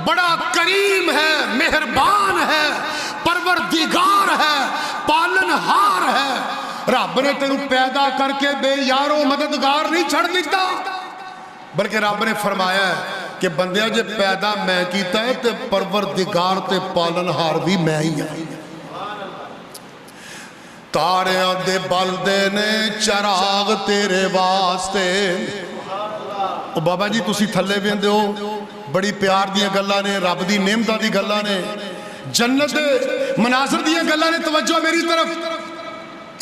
بڑا کریم ہے، مہربان ہے، پروردگار ہے، پالنہار ہے۔ رب نے تینوں پیدا کر کے بے یارو مددگار نہیں چھڑ دیتا، بلکہ رب نے فرمایا ہے کہ بندیا جے پیدا میں کیتا ہے تے پروردگار تے پالنہار بھی میں ہی ہوں۔ تاریاں دے بلدے نے چراغ تیرے واسطے۔ بابا جی تسی تھلے ویندے ہو، بڑی پیار دیاں گلاں نے، رب دی نعمتاں دی گلاں نے، جنت دے مناظر دیاں گلاں نے۔ توجہ میری طرف،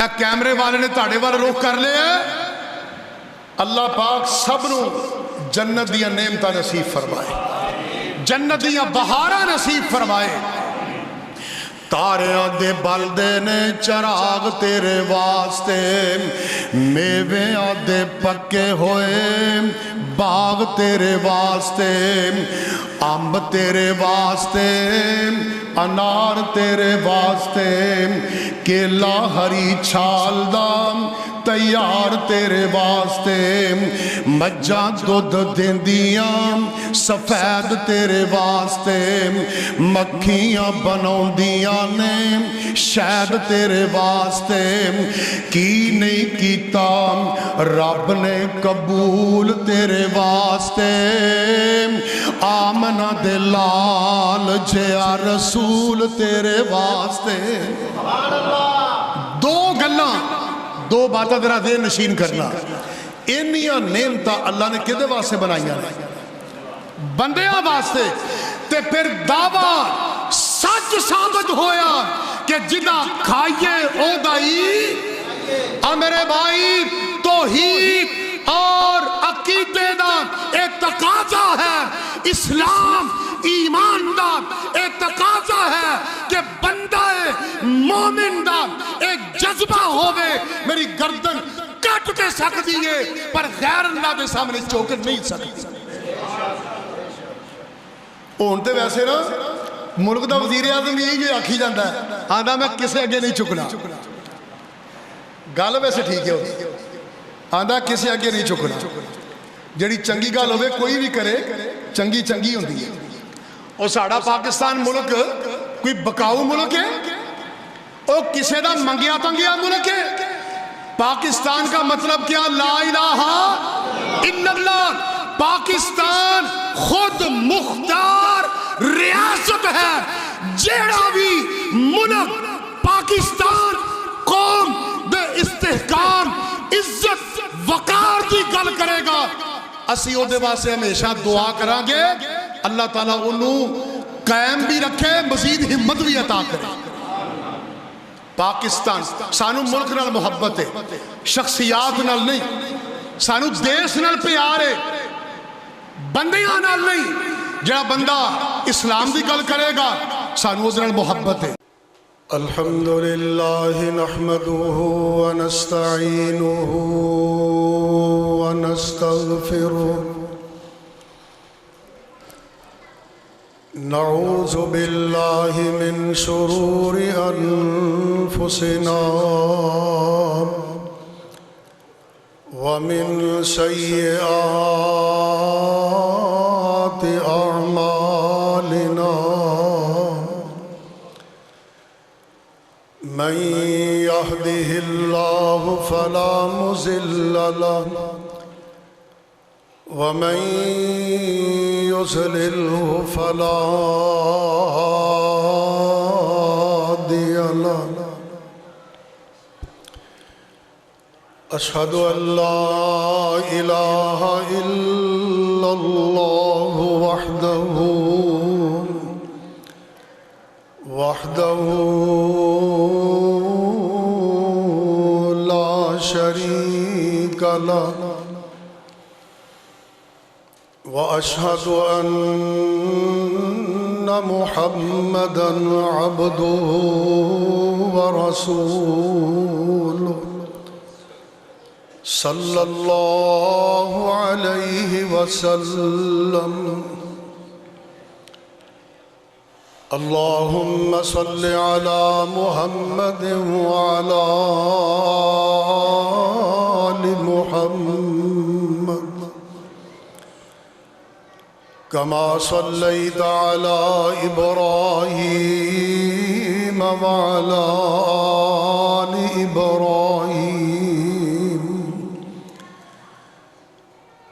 اے کیمرے والے نے تہاڈے ول رخ کر لیا ہے۔ اللہ پاک سب نو جنت دیاں نعمتاں نصیب فرمائے، جنت دیاں بہاراں نصیب فرمائے۔ تاریاں دے بلدے نے چراغ تیرے واسطے، میویاں دے پکے ہوئے باغ تیرے واسطے، امب تیرے واسطے، انار تیرے واسطے، کیلا ہری چھال دا تیار تیرے واسطے، مجھاں دودھ دیندیاں سفید تیرے واسطے، مکھیاں بناؤندیاں نے شہد تیرے واسطے۔ کی نہیں کیتا رب نے قبول تیرے واسطے، آمنہ دے لال جیا رسول تیرے واسطے۔ دو گلاں، دو باتاں ذرا ذہن نشین کرنا۔ انیاں نعمتاں اللہ نے کدے واسطے بنائیاں نے؟ بندیاں واسطے۔ تے پھر دعویٰ سچ ثابت ہویا کہ جدہ کھائیے او دائی، میرے بھائی توحید اور عقیدے دا ایک تقاضا ہے، اسلام ایمان دا ایک تقاضا ہے کہ بندہ مومن دا ایک جذبہ ہوئے میری گردن کٹ کے سکتی ہے پر غیر اللہ دے سامنے چوکر نہیں سکتی۔ اونتے ویسے نا ملک دا وزیر اعظم یہی جو آکھی جاندہ ہے، آندہ میں کسے اگے نہیں چکنا۔ گال ویسے ٹھیک ہے، آندہ کسے اگے نہیں چکنا۔ جڑی چنگی گال ہوئے کوئی بھی کرے چنگی چنگی ہوندی ہے۔ اور ساڑھا پاکستان ملک کوئی بکاؤ ملک ہے، اور کسے دا منگیا تنگیا ملک ہے۔ پاکستان کا مطلب کیا؟ لا الہ الا اللہ۔ پاکستان خود مختار ریاست ہے۔ جیڑا بھی ملک پاکستان قوم دے استحکام عزت وقار دی گل کرے گا، اسی او دے واسے ہمیشہ دعا کریں گے اللہ تعالیٰ انہوں قائم بھی رکھے، مزید ہمت بھی عطا کرے۔ پاکستان سانو ملک نال محبت ہے، شخصیات نال نہیں، سانو دیس نال پیار ہے، بندیاں نال نہیں۔ جڑا بندہ اسلام دی گل کرے گا سانو اس نال محبت ہے۔ الحمدللہ نحمده ونستعینه ونستغفره، نعوذ باللہ من شرور انفسنا ومن سیئات اعمالنا، من يهده الله فلا مضل له ومن يضلله فلا هادي له، أشهد أن لا إله إلا الله وحده لا شريك له، وأشهد أن محمدًا عبده ورسوله، صلى الله عليه وسلم۔ اللهم صل على محمد وعلى آل محمد كما صليت على إبراهيم وعلى آل إبراهيم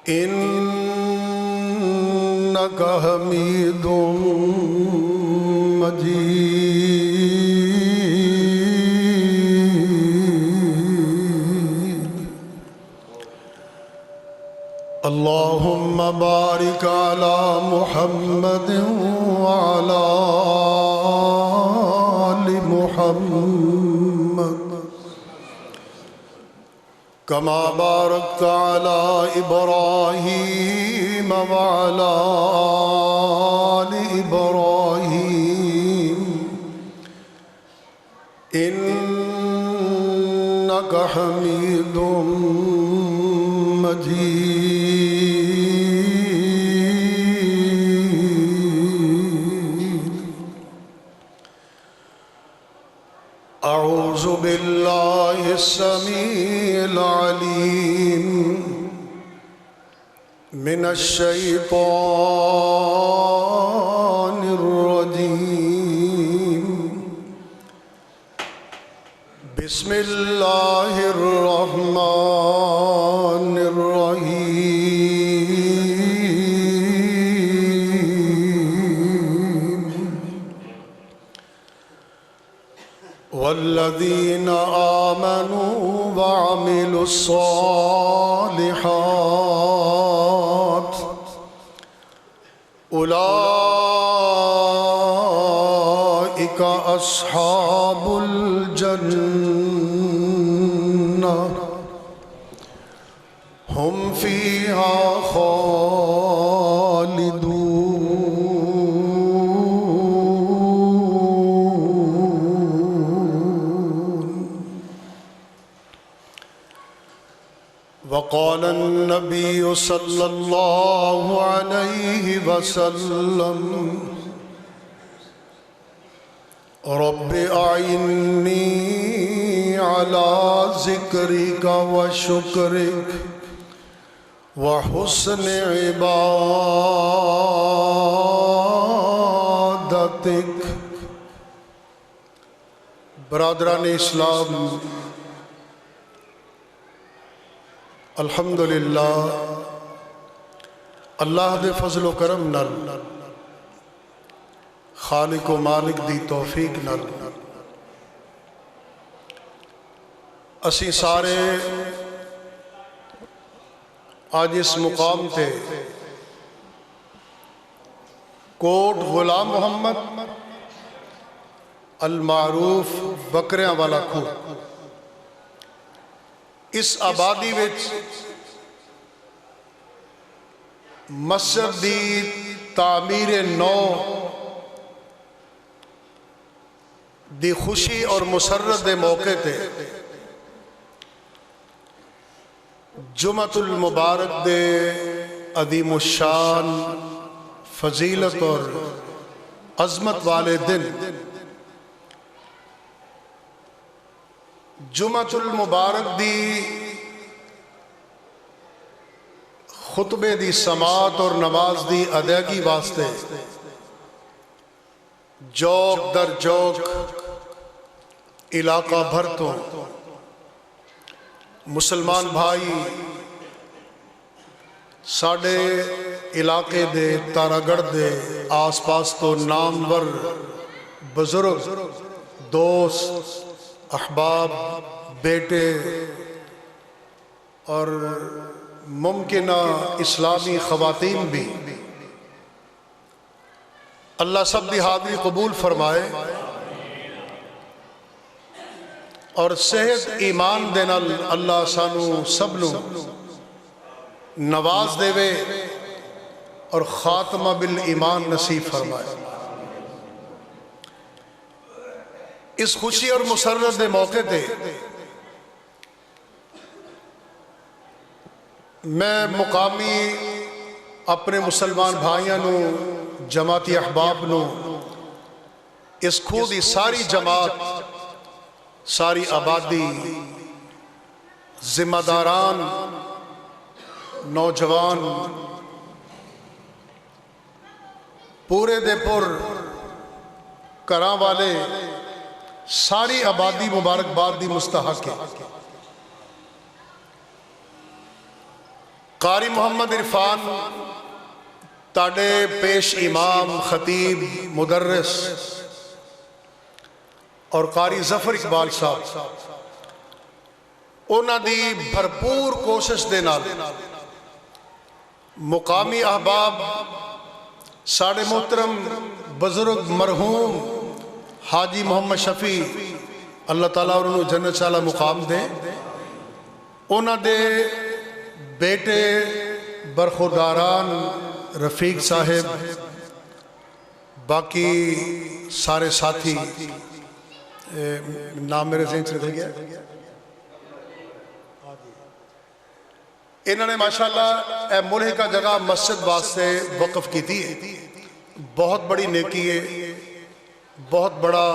إنك حميد مجيد. اللهم بارك على محمد وعلى آل محمد كما باركت على إبراهيم وعلى آل إبراهيم إنك حميد مجيد. أعوذ بالله السميع العليم من الشيطان الرجيم. بسم الله الرحمن الرحيم. والذين آمنوا وعملوا الصالحات أولئك أصحاب الجنة هم فيها خالدون. وقال النبي صلى الله عليه وسلم رب أعني على ذكرك وشكرك وحسن عبادتك. برادران اسلام، الحمدللہ اللہ دے فضل و کرم نال خالق و مالک دی توفیق نال اسی سارے آج اس مقام تے کوٹ غلام محمد المعروف بکریاں والا کھو اس آبادی وچ مسجد دی تعمیر نو دی خوشی اور مسرت دے موقع تے جمعۃ المبارک دے عظیم الشان فضیلت اور عظمت والے دن جمعۃ المبارک دی خطبے دی سماعت اور نماز دی ادائیگی واسطے جوک در جوک علاقہ بھر تو مسلمان بھائی ساڑھے علاقے دے تارا گڑھ دے آس پاس تو نامور بزرگ دوست احباب بیٹے اور ممکنہ اسلامی خواتین بھی اللہ سب دی حاضری قبول فرمائے اور صحت ایمان دے نال اللہ سانو سب نو نواز دے وے اور خاتمہ بالایمان نصیب فرمائے. اس خوشی اور مسرت دے موقع تے میں مقامی اپنے مسلمان بھائیاں نو جماعتی احباب نو اس کھو دی ساری جماعت ساری آبادی ذمہ داران نوجوان پورے دے پر کراں والے ساری آبادی مبارکباد دی مستحق ہے۔ قاری محمد عرفان تاڑے پیش امام خطیب مدرس اور قاری ظفر اقبال صاحب انہاں دی بھرپور کوشش دے نال مقامی احباب ساڑے محترم بزرگ مرحوم حاجی محمد شفیع اللہ تعالیٰ انہوں جنت والا مقام دے، انہاں دے بیٹے برخورداران رفیق صاحب باقی سارے ساتھی، نام میرے ذہن سے نکل گیا، انہوں نے ماشاءاللہ اے ملحقہ جگہ مسجد واسطے وقف کی تھی، بہت بڑی نیکی ہے، بہت بڑا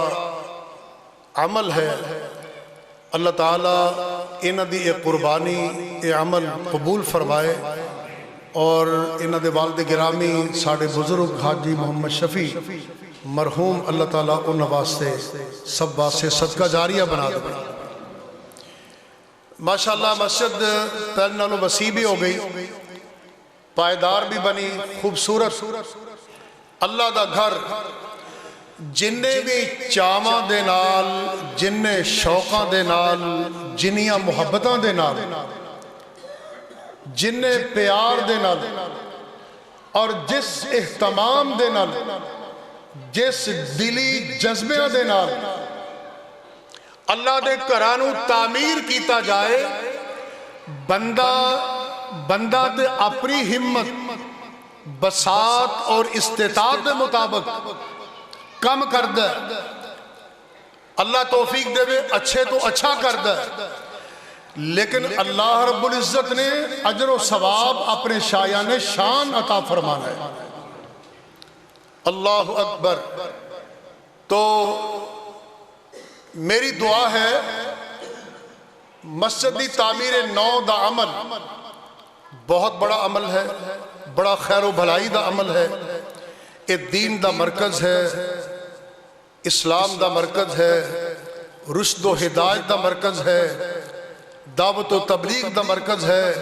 عمل ہے۔ اللہ تعالیٰ انہاں دی ایک قربانی اے عمل قبول فرمائے، اور انہاں دے والد گرامی ساڑھے بزرگ حاجی محمد شفیع مرحوم اللہ تعالیٰ انہاں واسطے سب واسطے صدقہ جاریہ بنا دے۔ ماشاءاللہ مسجد پہلے نالوں وسیع بھی ہو گئی، پائیدار بھی بنی، خوبصورت اللہ دا گھر جننے بھی چاواں دے نال، جننے شوقاں دے نال، جنیاں محبتاں دے نال، جننے پیار دے نال، اور جس اہتمام دے نال، جس دلی جذبیاں دے نال اللہ دے گھرانوں تعمیر کیتا جائے، بندہ تے اپنی ہمت بساط اور استطاعت دے مطابق کم کردہ، اللہ توفیق دے وے اچھے تو اچھا کردہ، لیکن اللہ رب العزت نے اجر و ثواب اپنے شایان شان عطا فرمانا ہے۔ اللہ اکبر۔ تو میری دعا ہے مسجد دی تعمیر نو دا عمل بہت بڑا عمل ہے، بڑا خیر و بھلائی دا عمل ہے، یہ دین دا مرکز ہے، اسلام دا مرکز ہے، رشد و ہدایت دا مرکز ہے، دعوت و تبلیغ دا مرکز ہے،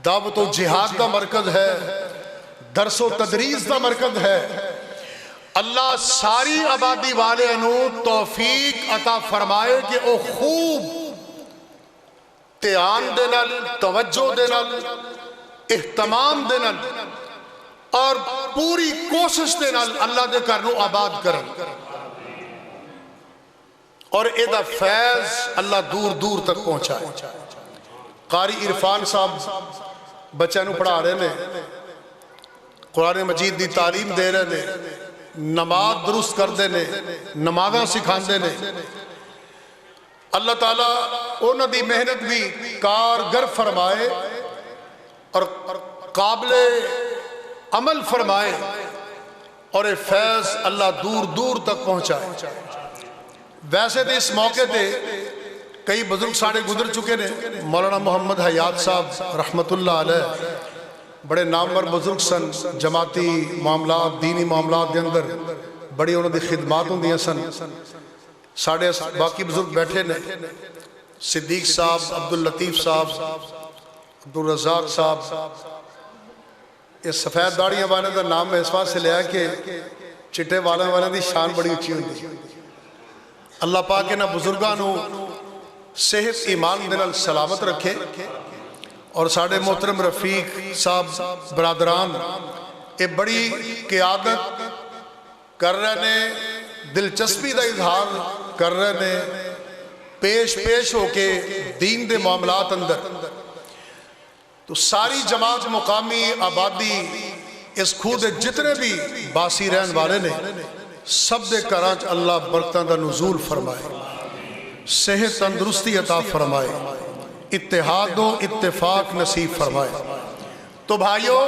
دعوت و جہاد دا مرکز ہے، درس و تدریس دا مرکز ہے۔ اللہ ساری آبادی والے انہوں توفیق عطا فرمائے کہ او خوب دھیان دینل، توجہ دینل، اہتمام دینل اور پوری کوشش دینل اللہ دے کرنو آباد کرن، اور ایدہ فیض اللہ دور دور تک پہنچائے۔ قاری عرفان صاحب بچے نو پڑھا رہے نے، قرآن مجید دی تعلیم دے رہے نے، نماز درست کر دے نے، نمازاں سکھان دے نے، اللہ تعالیٰ انہوں دی محنت بھی کارگر فرمائے اور قابل عمل فرمائے، اور یہ فیض اللہ دور دور تک پہنچائے۔ ویسے تو اس موقع تے کئی بزرگ ساڑھے گزر چکے نے، مولانا محمد حیات صاحب رحمت اللہ علیہ بڑے نامور بزرگ سن، جماعتی معاملات، دینی معاملات دے اندر بڑی انہوں دی خدمات ہوں دیا سن۔ ساڑھے باقی بزرگ بیٹھے نے، صدیق صاحب، عبداللطیف صاحب، عبدالرزاق صاحب، یہ سفید داڑیاں والے دا نام میں اس بات سے لیا کہ چٹے والے دی شان بڑی اچھی ہوتی۔ اللہ پاک نے بزرگانوں صحت ایمان دنال سلامت رکھے، اور ساڑھے محترم رفیق صاحب برادران یہ بڑی قیادت کر رہے نے، دلچسپی دا اظہار کر رہے نے، پیش ہو کے دین دے معاملات اندر۔ تو ساری جماعت مقامی آبادی اس خود جتنے بھی باسی رہن والے نے سب دے کرانچ اللہ برکتاں دا نزول فرمائے، صحت تندرستی عطا فرمائے، اتحاد و اتفاق نصیب فرمائے۔ تو بھائیو،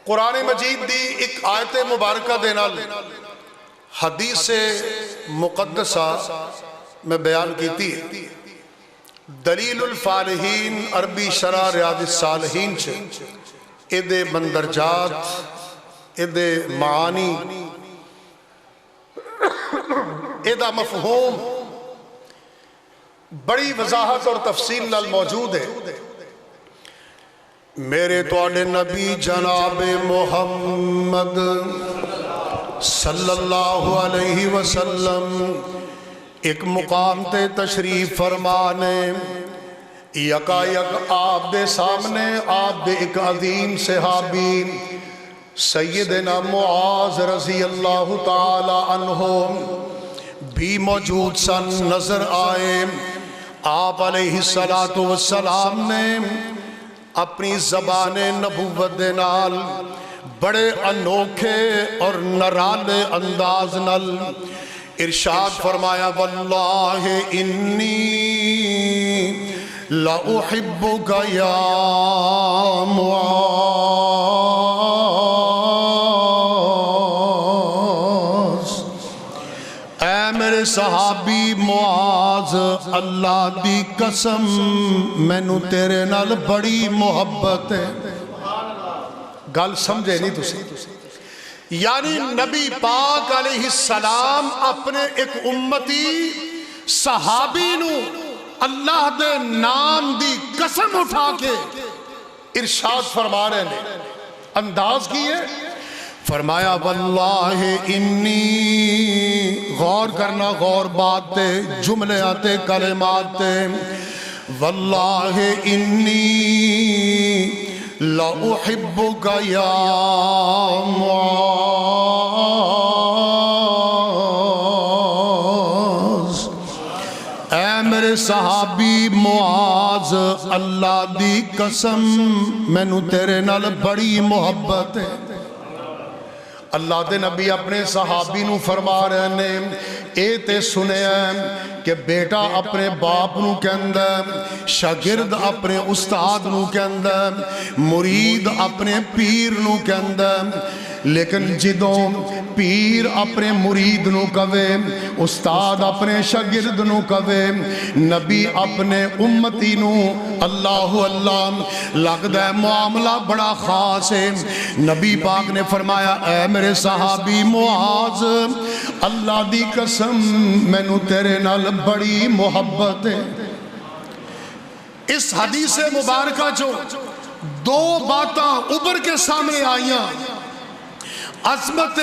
قرآن مجید دی ایک آیت مبارکہ دے نال حدیث مقدسہ میں بیان کیتی ہے، دلیل الفالحین عربی شرح ریاض الصالحین چھے، ایدے مندرجات ادے معانی ادا مفہوم بڑی وضاحت اور تفصیل نال موجود ہے۔ میرے توڑے نبی جناب محمد صلی اللہ علیہ وسلم ایک مقام تے تشریف فرمانے، یکا یک آپ دے سامنے آپ دے ایک عظیم صحابی سیدنا معاذ رضی اللہ تعالی عنہ بھی موجود سن نظر آئے۔ آپ علیہ السلام نے اپنی زبان نبوت دے نال بڑے انوکھے اور نرالے انداز نال ارشاد فرمایا، واللہ انی لأحبک یا معاذ، اے میرے صحابی معاذ، اللہ دی قسم مینوں تیرے نال بڑی محبت ہے۔ گل سمجھے نہیں تسی؟ یعنی نبی پاک علیہ السلام اپنے ایک امتی صحابی نو اللہ دے نام دی قسم اٹھا کے ارشاد فرما رہے ہیں۔ انداز کیے فرمایا، واللہ انی، غور کرنا، غور بات تے، جملے آتے، کلمات تے، واللہ انی لأحبک یا معاذ، اے میرے صحابی معاذ، اللہ دی قسم مینوں تیرے نال بڑی محبت ہے۔ اللہ دے نبی اپنے صحابی نو فرما رہے ہیں، اے تے سنے کہ بیٹا اپنے باپ نو کہندہ، شاگرد اپنے استاد نو کہندہ، مرید اپنے پیر نو کہندہ، لیکن جدوں پیر اپنے مرید نو کہے، استاد اپنے شاگرد نو کہے، نبی اپنے امتی نو، اللہ اللہ لگدا ہے معاملہ بڑا خاص ہے۔ نبی پاک نے فرمایا، اے میرے صحابی معاذ، اللہ دی قسم مینوں تیرے نال بڑی محبت ہے۔ اس حدیث مبارکہ جو دو باتاں ابھر کے سامنے آئیاں، عظمت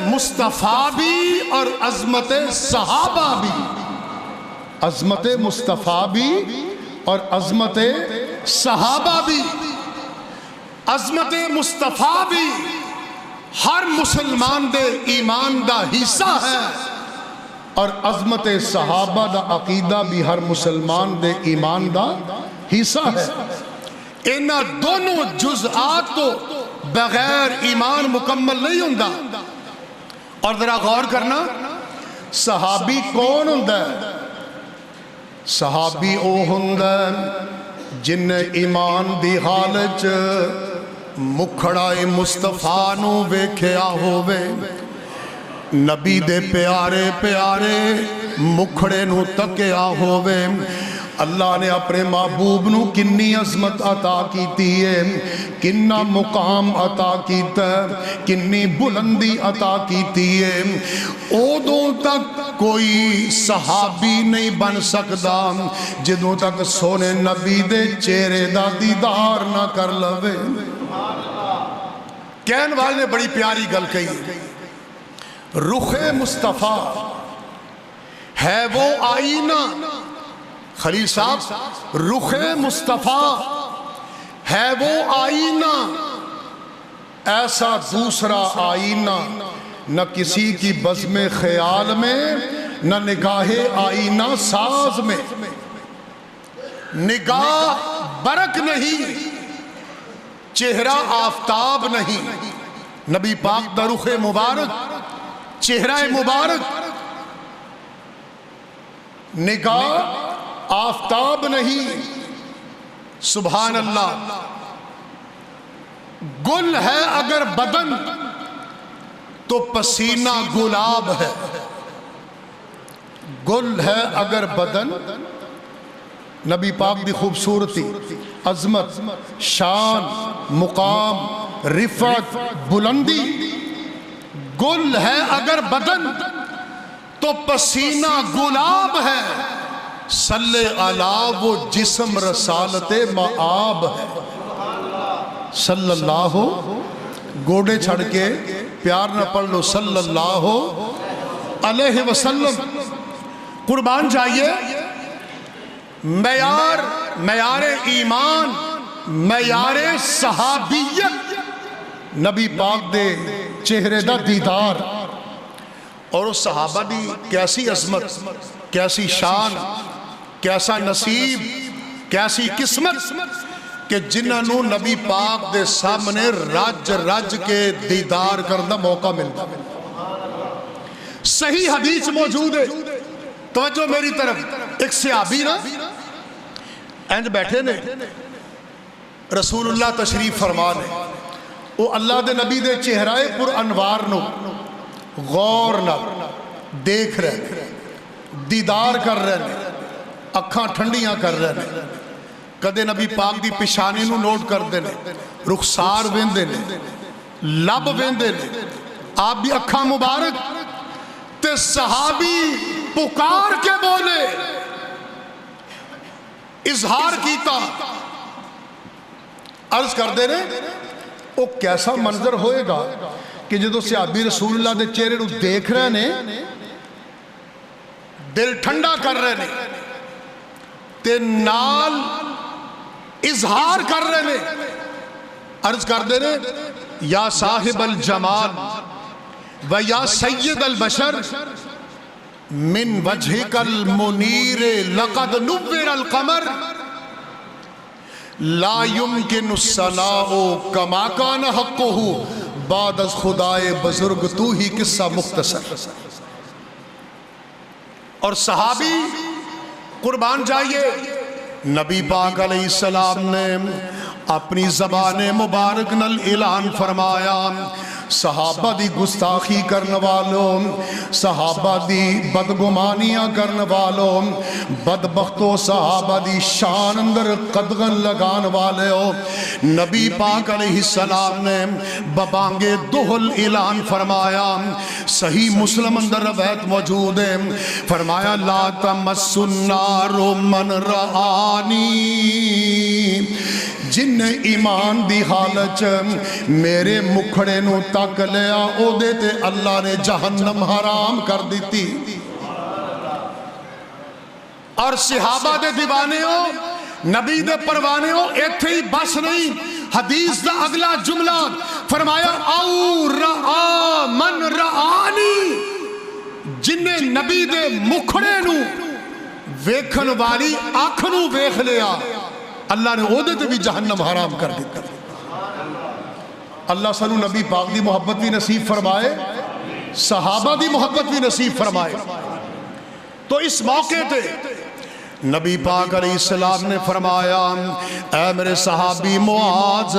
مصطفیٰ بھی اور عظمت صحابہ بھی، عظمت مصطفیٰ بھی اور عظمت صحابہ بھی۔ عظمت مصطفیٰ بھی ہر مسلمان دے ایمان دا حصہ ہے، اور عظمت صحابہ دا عقیدہ بھی ہر مسلمان دے ایمان دا حصہ ہے۔ انہاں دونوں جزآت تو بغیر ایمان مکمل نہیں ہوندہ۔ اور ذرا غور کرنا، صحابی کون ہوندہ ہے؟ صحابی او ہوندہ جن ایمان دی حالت مکھڑائے مصطفیٰ نو ویکھیا ہووے، نبی دے پیارے پیارے مکھڑے نو تکیا ہووے، اللہ نے اپنے محبوب نو کنی عظمت عطا کیتی ہے، کننا مقام عطا کیتا ہے، کنی بلندی عطا کیتی ہے۔ اودوں تک کوئی صحابی نہیں بن سکدا جدوں تک سونے نبی دے چہرے دا دیدار نہ کر لوے۔ کہن والے نے بڑی پیاری گل کہی، رخ مصطفیٰ ہے وہ آئینہ، خلیل صاحب، رخ مصطفیٰ ہے وہ آئینہ، ایسا دوسرا آئینہ نہ کسی کی بزم خیال میں، نہ نگاہ آئینہ ساز میں۔ نگاہ برق نہیں، چہرہ آفتاب نہیں، نبی پاک دا رخ مبارک، چہرہ مبارک، نگاہ آفتاب نہیں، سبحان اللہ۔ گل ہے اگر بدن تو پسینہ گلاب ہے، گل ہے اگر بدن، نبی پاک دی خوبصورتی، عظمت، شان، مقام، رفعت، بلندی گل ہے اگر بدن تو پسینہ گلاب ہے، صلی علی وہ جسم رسالت معاب ہے۔ صلی اللہ گوڑے چھڑ کے پیار نہ پڑھ لو صلی اللہ علیہ وسلم۔ قربان جائیے، معیار ایمان، معیار صحابیت، نبی پاک دے چہرے دا دیدار، اور اس صحابہ دی کیسی عظمت، کیسی شان، کیسا نصیب، کیسی قسمت کہ جنہاں نو نبی پاک دے سامنے رج رج کے دیدار کرنا موقع ملتا۔ صحیح حدیث موجود ہے، توجہ میری طرف، ایک صحابی نا اینج بیٹھے نے، رسول اللہ تشریف فرما نے، وہ اللہ دے نبی دے چہرائے پر انوار نو غور نہ دیکھ رہے، دیدار کر رہے، اکھاں ٹھنڈیاں کر رہے، کدے نبی پاک دی پیشانی نو نوٹ کر دینے، رخسار ویندے نے، لب ویندے نے، آپ بھی اکھاں مبارک، تے صحابی پکار کے بولے، اظہار کیتا، عرض کر دے نے، وہ کیسا منظر ہوئے گا کہ جدو صحابی رسول اللہ دے چہرے نو دیکھ رہے نے، دل ٹھنڈا کر رہے نے، تے نال اظہار کر رہے نے، عرض کر دے نے، یا صاحب الجمال و یا سید البشر من وجہک المنیر لقد نور القمر لا يمکن الثناء کما کان حقہ بعد از خدائے بزرگ تو ہی قصہ مختصر۔ اور صحابی قربان جائیے، نبی پاک علیہ السلام نے اپنی زبان مبارک نل اعلان فرمایا، صحابہ دی گستاخی کرنے والوں، صحابہ دی بدگمانیاں کرنے والوں، بدبختوں صحابہ دی شان اندر قدغن لگان والے ہو، نبی پاک علیہ السلام نے ببانگے دہل اعلان فرمایا، صحیح مسلم اندر روایت موجود ہے، فرمایا لا تمس النار من رآنی، جن ایمان دی حالت میرے مکھڑے نو تک لیا او دے تے اللہ نے جہنم حرام کر دیتی۔ اور صحابہ دے دیوانے ہو، نبی دے پروانے ہو، ایتھے ہی بس نہیں، حدیث دا اگلا جملہ فرمایا او رآ من رآنی، جنہیں نبی دے مکھڑے نو ویکھن والی آنکھ نو ویکھ لیا، اللہ نے عہدے تے بھی جہنم حرام کر دیتا۔ اللہ سنو نبی پاک دی محبت بھی نصیب فرمائے، صحابہ دی محبت بھی نصیب فرمائے۔ تو اس موقع تے نبی پاک علیہ السلام نے فرمایا، اے میرے صحابی معاذ،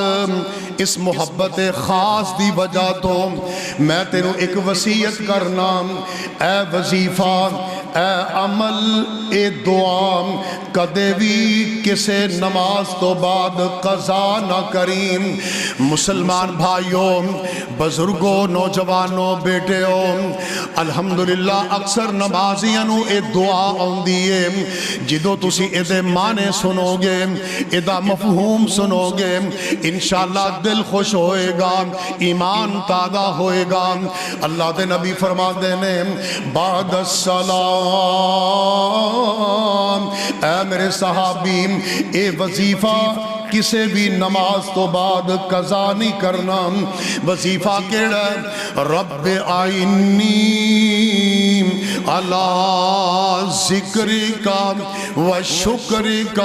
اس محبت خاص دی وجہ تو میں تینوں ایک وصیت کرنا، اے وظیفہ، اے عمل، اے دعا، کدے بھی کسے نماز تو بعد قضا نہ کریم۔ مسلمان بھائیوں، بزرگوں، نوجوانوں، بیٹیوں، الحمدللہ اکثر نمازیاں نو اے دعا آن دیئے، جدو تسی ادھے معنی سنو گے، ادھا مفہوم سنو گے، انشاءاللہ دل خوش ہوئے گا، ایمان تازہ ہوئے گا۔ اللہ دے نبی فرما دینے، بعد السلام، اے میرے صحابی، اے وظیفہ کسے بھی نماز تو بعد قضا نہیں کرنا۔ وظیفہ کیڑا ہے؟ رب آئینی علی ذکرک و شکرک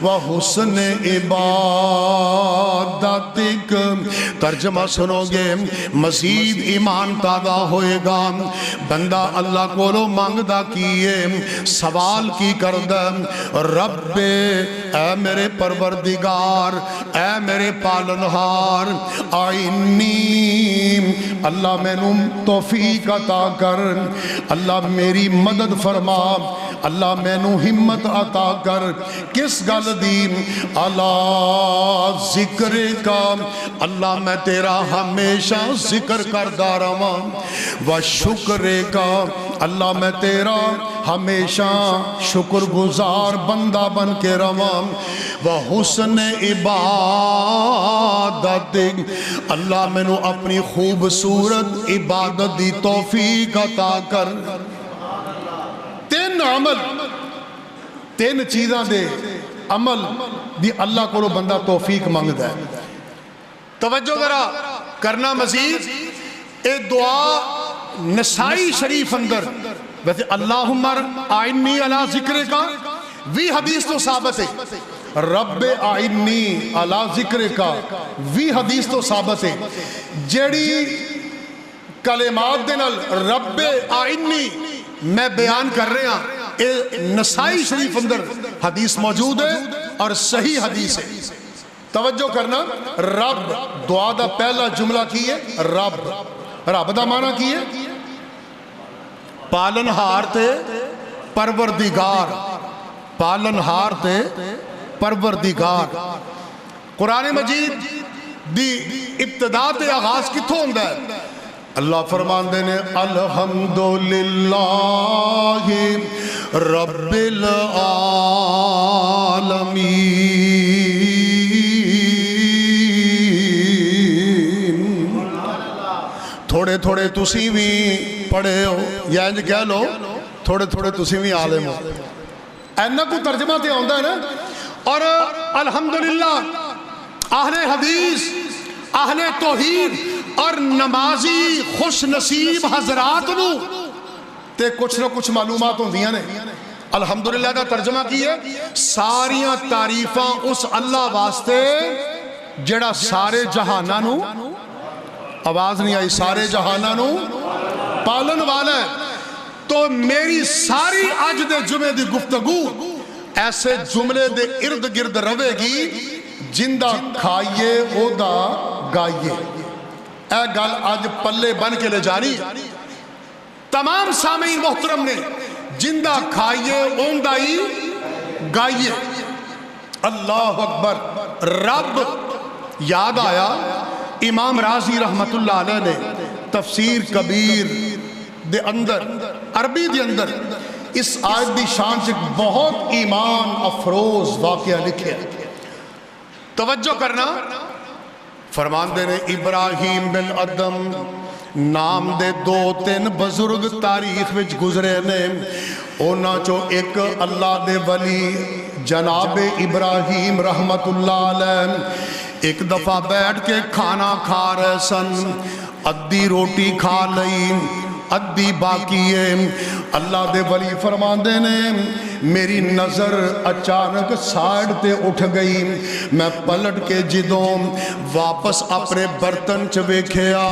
و حسن عبادتک۔ ترجمہ سنو گے، مزید ایمان تازہ ہوئے گا۔ بندہ اللہ کو لو مانگدہ کیے، سوال کی کردہ، رب اے میرے پروردگار، اے میرے پالنہار، آئینی اللہ مینوں توفیق عطا کر، اللہ میری مدد فرما، اللہ مینوں ہمت عطا کر۔ کس گل دی؟ اللہ ذکر کا، اللہ میں تیرا ہمیشہ ذکر کردا رہواں، و شکر کا، اللہ میں تیرا ہمیشہ شکر گزار بندہ بن کے رواں، و حسن عبادت، اللہ مینوں اپنی خوبصورت عبادت دی توفیق عطا کر۔ تین عمل، تین چیزاں دے عمل دی اللہ کو بندہ توفیق مانگدا ہے۔ توجہ ذرا کرنا مزید، اے دعا نسائی شریف اندر، ویسے اللہم اعنی علی ذکر کا وی حدیث تو ثابت ہے، رب اعنی علی ذکر کا وی حدیث تو ثابت ہے۔ جیڑی کلمات دے نال رب اعنی میں بیان کر رہے ہیں، اے نسائی شریف اندر حدیث موجود ہے اور صحیح حدیث ہے۔ توجہ کرنا، رب دعا دا پہلا جملہ کی ہے رب، رب دا معنی کی ہے پالنہار تے پروردگار، پالنہار تے پروردگار۔ قرآن مجید دی ابتدا تے آغاز کتھوں ہوندا ہے؟ اللہ فرماندے نے الحمدللہ رب العالمین۔ تھوڑے تھوڑے تسی بھی پڑھے ہو، یا انج کہہ لو تھوڑے تھوڑے تسی بھی عالم ہو، اینا کو ترجمہ تے آندا ہے نا۔ اور الحمدللہ اہل حدیث، اہل توحید اور نمازی خوش نصیب حضرات نو تے کچھ نہ کچھ معلومات ہوندیاں نے۔ الحمدللہ کا ترجمہ کی ہے ساریاں تعریفاں اس اللہ واسطے جڑا سارے جہاناں نو، آواز نہیں آئی، سارے جہاناں نو پالن والا ہے۔ تو میری ساری آج دے جمعے دی گفتگو ایسے جملے دے ارد گرد روے گی، جندہ کھائیے او دا گائیے۔ اے گل آج پلے بن کے لے جانی، تمام سامعین محترم نے جندہ کھائیے اوندائی گائیے۔ اللہ اکبر۔ رب یاد آیا، امام رازی رحمت اللہ علیہ نے تفسیر کبیر دے اندر، عربی دے اندر اس آیت دی شان سے بہت ایمان افروز واقعہ لکھے۔ توجہ کرنا، فرماندے نے ابراہیم بن ادم نام دے دو تین بزرگ تاریخ وچ گزرے نے، اونا چو ایک اللہ دے ولی جناب ابراہیم رحمت اللہ علیہ ایک دفعہ بیٹھ کے کھانا کھا رہے سن، ادھی روٹی کھا لئی ادھی باقی ہے۔ اللہ دے ولی فرماندے نے میری نظر اچانک سائیڈ تے اٹھ گئی، میں پلٹ کے جدوں واپس اپنے برتن چویکھیا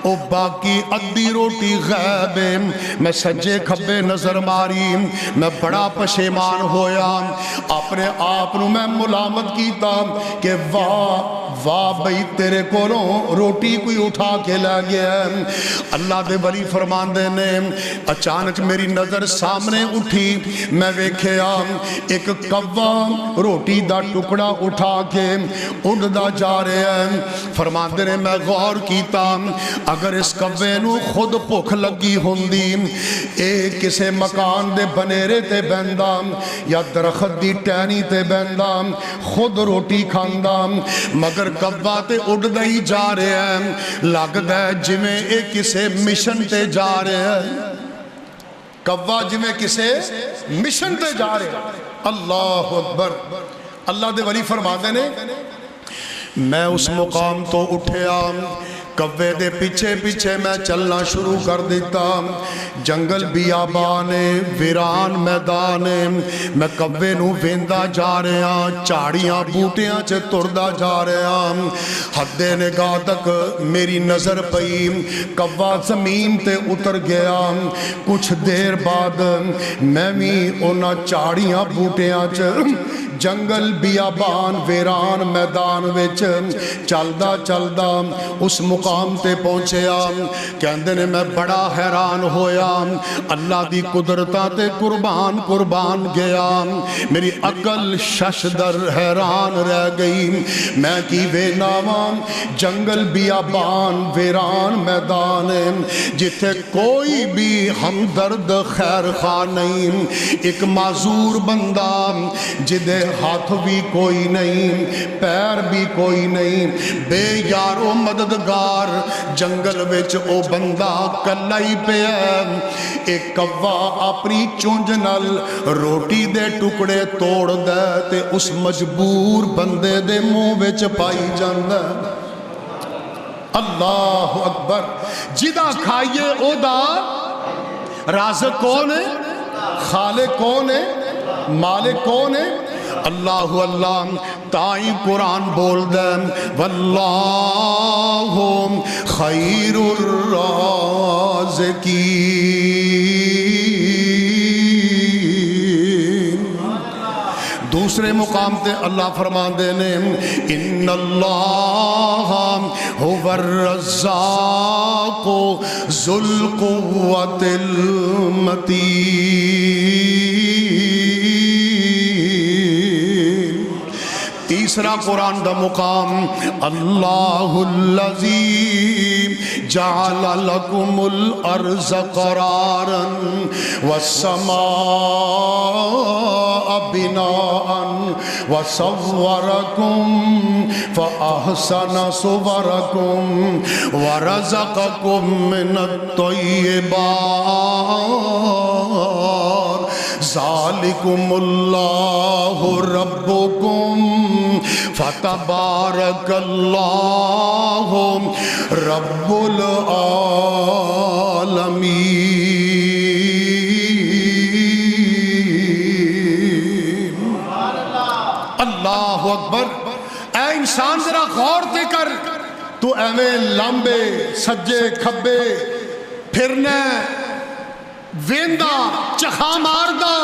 او باقی ادھی روٹی غائب ہے۔ میں سجے کھبے نظر ماری، میں بڑا پشیمان ہویا، اپنے آپ نو میں ملامت کیتا کہ واہ واہ بھئی تیرے کولوں روٹی کوئی اٹھا کے لے گیا ہے۔ اللہ دے ولی فرماندے نے اچانک میری نظر سامنے اٹھی، میں ویکھیا ایک کوا روٹی دا ٹکڑا اٹھا کے اڑدا جا رہے ہیں۔ فرماندے نے میں غور کیتا، اگر اس کوے نو خود بھوک لگی ہوندی، اے کسے مکان دے بنیرے تے بیندا یا درخت دی ٹہنی تے بیندا خود روٹی کھاندا، مگر کوا تے اڑدا ہی جا رہے ہیں، لگدا ہے جویں اے کسے مشن تے جا رہے ہیں۔ کوا جویں کسے مشن تے جا رہے ہیں۔ اللہ اکبر۔ اللہ دے ولی فرماتے نے میں اس مقام تو اٹھیا، کوے دے پیچھے پیچھے میں چلنا شروع کر دیتا، جنگل بیابانے ویران میدانے، میں کوے نو ویندا جا رہا، چاڑیاں بوٹیاں چے تردا جا رہا، حد نگاہ تک میری نظر پئی، کوا زمین تے اتر گیا۔ کچھ دیر بعد میں بھی اونا چاڑیاں بوٹیاں چے جنگل بیابان ویران میدان وچ چلدا چلدا اس مقام تے پہنچیا کہندے نے میں بڑا حیران ہویا اللہ دی قدرتاں تے قربان قربان گیا میری عقل شش در حیران رہ گئی میں کی ویناواں جنگل بیابان ویران میدان جتھے کوئی بھی ہمدرد خیر خواہ نہیں ایک معذور بندہ جدے ہاتھ بھی کوئی نہیں پیر بھی کوئی نہیں بے یارو مددگار جنگل وچ او بندہ کلا ہی پیا ایک کوا اپنی چونج نال روٹی دے ٹکڑے توڑ دے تے اس مجبور بندے دے منہ وچ پائی جاندا اللہ اکبر جدا کھائیے او دا رازق کون ہے خالق کون ہے مالک کون ہے اللہ اللہ تائیں قرآن بول دیں واللہ خیر الرازقین دوسرے مقام تے اللہ فرمان دینے ان اللہ هو الرزاق ذو القوة المتین تیسرا قرآن دا مقام اللہ الذی جعل لکم الارض قرارا والسماء بناء وصورکم فأحسن صورکم ورزقکم من الطیبات ذالکم اللہ ربکم فتبارک اللہ رب العالمین اللہ اکبر اے انسان ذرا غور تے کر تو ایویں لامبے سجے کھبے پھرنے ویندا چخا ماردا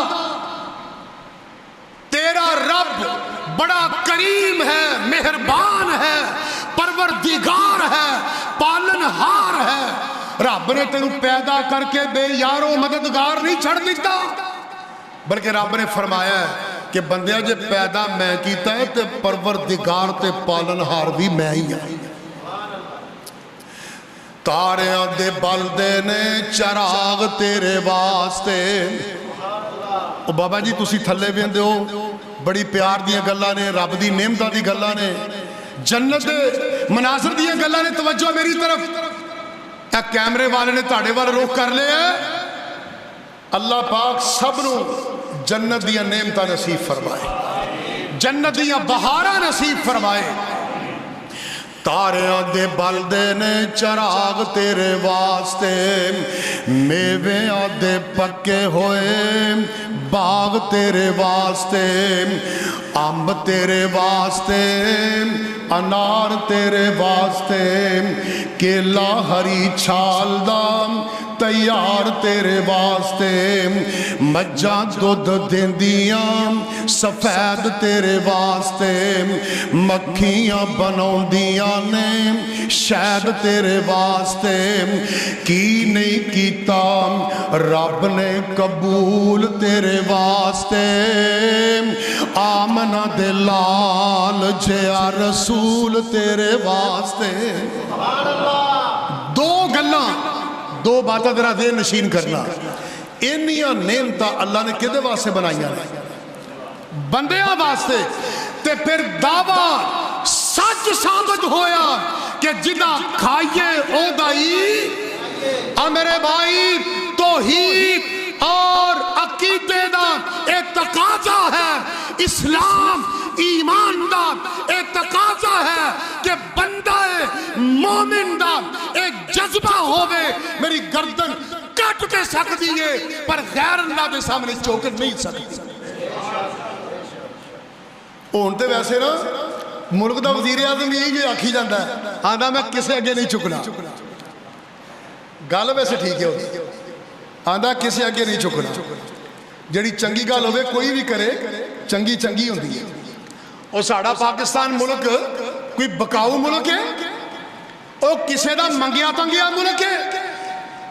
تیرا رب بڑا کریم ہے مہربان ہے پروردگار ہے پالنہار ہے رب نے تینوں پیدا کر کے بے یارو مددگار نہیں چھڑ دیتا بلکہ رب نے فرمایا ہے کہ بندیا جے پیدا میں کیتا ہے تے پروردگار تے پالنہار بھی میں ہی ہوں تاریاں دے بلدے نے چراغ تیرے واسطے او بابا جی تسی تھلے ویندے ہو بڑی پیار دیاں گلاں نے رب دی نعمتاں دی گلاں نے جنت دے مناظر دیاں گلاں نے توجہ میری طرف اے کیمرے والے نے تاڑے وال رخ کر لے اللہ پاک سب نو جنت دیاں نعمتاں نصیب فرمائے جنت دیاں بہاراں نصیب فرمائے تاریاں دے بلدے نے چراغ تیرے واسطے میویاں دے پکے ہوئے باغ تیرے واسطے امب تیرے واسطے انار تیرے واسطے کیلا ہری چھال دا تیار تیرے واسطے مجھاں دودھ دیندیاں سفید تیرے واسطے مکھیاں بناؤندیاں نے شہد تیرے واسطے کی نہیں کیتا رب نے قبول تیرے واسطے آمنہ دے لال جیا رسول تیرے واسطے دو گلاں دو باتیں ذرا ذہن نشین کرنا انیاں نعمتاں اللہ نے کدے واسطے بنائیاں بندیاں واسطے تے پھر دعویٰ سچ ثابت ہویا کہ جدا کھائیے او دائی میرے بھائی توحید اور عقیدے دا ایک تقاضا ہے اسلام ایمان دا ایک تقاضا ہے کہ بندہ مومن دا ایک جذبہ ہوئے میری گردن کٹ کے سکتی ہے پر غیر اللہ دے سامنے چوکر نہیں سکتی اونتے ویسے نا ملک دا وزیر اعظم یہی آکھی جاندہ ہے آندہ میں کسے اگے نہیں چکنا گل ویسے ٹھیک ہے آندہ کسے اگے نہیں چکنا جڑی چنگی گل ہوئے کوئی بھی کرے ਚੰਗੀ ਚੰਗੀ ਹੁੰਦੀ ਹੈ। ਉਹ ਸਾਡਾ ਪਾਕਿਸਤਾਨ ਮੁਲਕ ਕੋਈ ਬਕਾਊ ਮੁਲਕ ਹੈ, ਉਹ ਕਿਸੇ ਦਾ ਮੰਗਿਆ ਤੰਗਿਆ ਮੁਲਕ ਹੈ।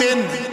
3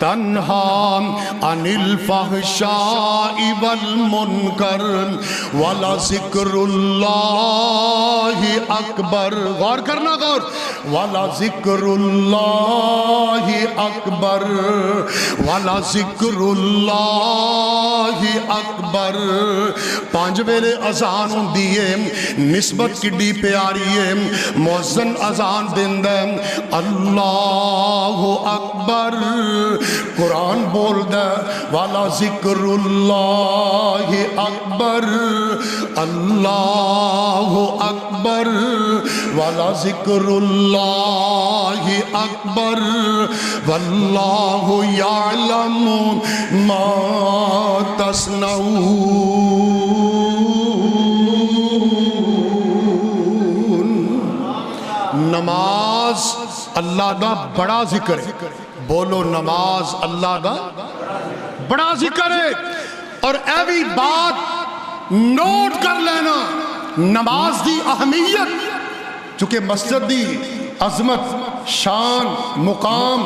تنہا عن الفحشاء والمنکر ولذکر اللہ اکبر. غور کرنا غور. ولذکر اللہ اکبر ولذکر اللہ اکبر. 5 ویلے اذان ہوندی ہے, نسبت کڈی پیاری ہے. مؤذن اذان دیندا ہے اللہ اکبر, قرآن بولدا ہے ولذکر اللہ اکبر اللہ اکبر ولذکر اللہ اکبر واللہ یعلم ما تصنعون. نماز اللہ دا بڑا ذکر ہے. بولو نماز اللہ دا بڑا ذکر ہے. اور اے بھی بات نوٹ کر لینا, نماز دی اہمیت, چونکہ مسجد دی عظمت, شان, مقام,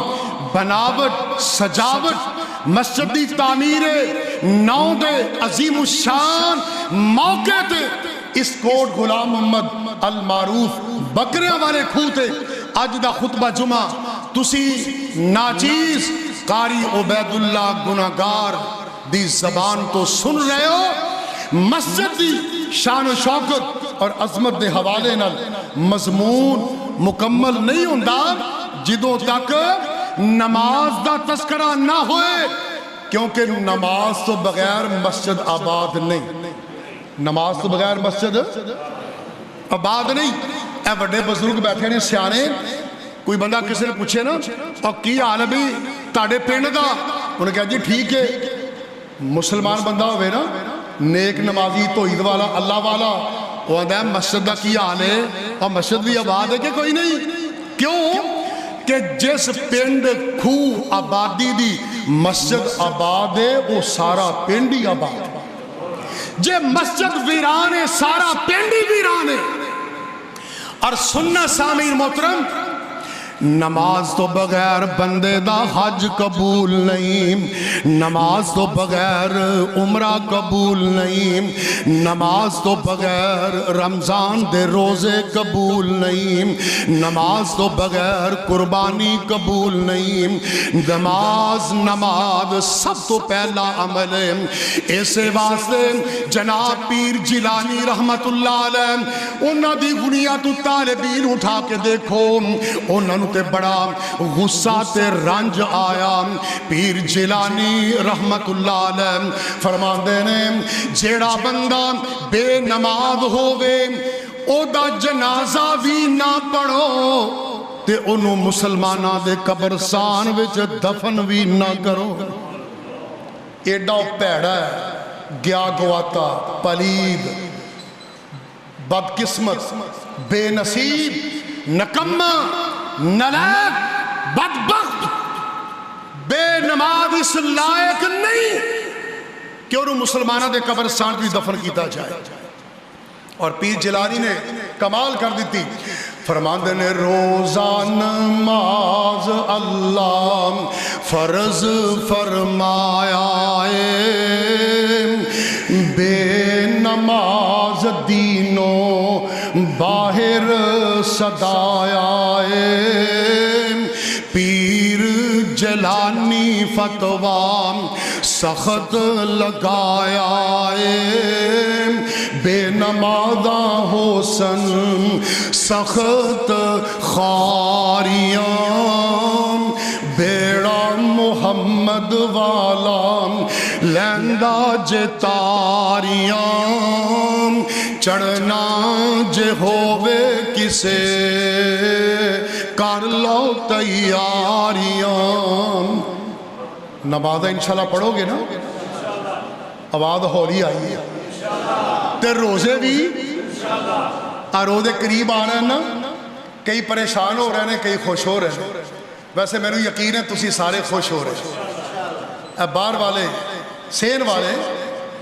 بناوٹ, سجاوٹ, مسجد دی تعمیر نو دے عظیم الشان موقع تے اس کوٹ غلام محمد المعروف بکریاں والے کھو تے اج دا خطبہ جمعہ تسی ناچیز قاری عبید اللہ گناہگار دی زبان تو سن رہے ہو. مسجد دی شان و شوکت اور عظمت دے حوالے نال مضمون مکمل نہیں ہوندا جدوں تک نماز دا تذکرہ نہ ہوئے, کیونکہ نماز تو بغیر مسجد آباد نہیں. نماز تو بغیر مسجد آباد نہیں. اے بڑے بزرگ بیٹھے نے سیانے, کوئی بندہ کسی نے پوچھے نا اور کی حال ہے بھی تاڑے پنڈ دا, انہوں نے کہا جی ٹھیک ہے, مسلمان بندہ ہوئے نا, نیک نمازی توحید والا اللہ والا, وہ آدھا ہے مسجد دا کی حال ہے, اور مسجد بھی آباد ہے کہ کوئی نہیں. کیوں کہ جس پنڈ کھو آبادی دی مسجد آباد ہے وہ سارا پنڈ ہی آباد ہے. جے مسجد ویران ہے سارا پنڈ ہی ویران ہے. اور سننا سامعین محترم, نماز تو بغیر بندے دا حج قبول نہیں, نماز تو بغیر عمرہ قبول نہیں, نماز تو بغیر رمضان دے روزے قبول نہیں, نماز تو بغیر قربانی قبول نہیں. نماز سب تو پہلا عمل ہے. اسے واسطے جناب پیر جیلانی رحمت اللہ علیہ انہاں دی غنیات الطالبین اٹھا کے دیکھو, انہاں تے بڑا غصہ تے رنج آیا. پیر جیلانی رحمت اللہ علیہ فرماندے نے جیڑا بندہ بے نماز ہووے او دا جنازہ بھی نہ پڑھو تے انہوں مسلمانہ دے قبرستان وچ دفن بھی نہ کرو. ایڈا پیڑا ہے, گیا گواتا, پلید, بدقسمت, بے نصیب, نکمہ, نلائق, بدبخت, بے نماز اس لائق نہیں کہ انہوں مسلمانہ دے قبرستان بھی دفن کیتا جائے. اور پیر جیلانی نے کمال کر دیتی, فرماندے نے روزہ نماز اللہ فرض فرمایا ہے, بے نماز دینوں باہر صدایا ہے. پیر جیلانی فتویٰ سخت لگایا ہے, بے نمازہ حسن سخت خاریاں, بیڑا محمد والا لیندہ جتاریاں, چڑھنا جے ہووے کسے کر لو تیاریاں. نمازہ انشاءاللہ پڑھو گے نا, آواز ہولی آئی ہے, تے روزے بھی روزے قریب آ رہے ہیں نا, کئی پریشان ہو رہے ہیں, کئی خوش ہو رہے ہیں. ویسے میرے یقین ہے تسی سارے خوش ہو رہے ہیں. باہر والے سین والے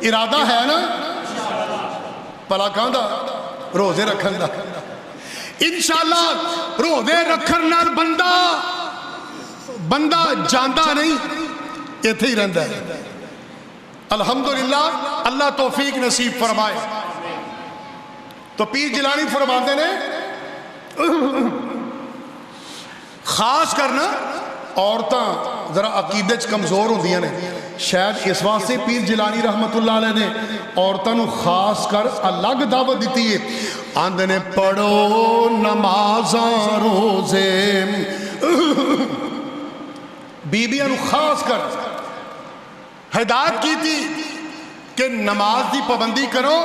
ارادہ ہے نا پلاکاں دا روزے رکھن دا, انشاءاللہ روزے رکھن نال بندہ جاندہ نہیں, ਇੱਥੇ ਹੀ ਰਹਿੰਦਾ ਹੈ। الحمدللہ اللہ توفیق نصیب فرمائے۔ تو پیر جیلانی فرماتے نے خاص کرنا عورتاں ذرا عقیدے چ کمزور ہوندیاں نے، شاید اس واسطے پیر جیلانی رحمت اللہ علیہ نے عورتوں نو خاص کر الگ دعوت دیتی ہے۔ آندے نے پڑھو نمازاں روزے، بیبیاں نو خاص کر ہدایت کی تھی کہ نماز دی پابندی کرو،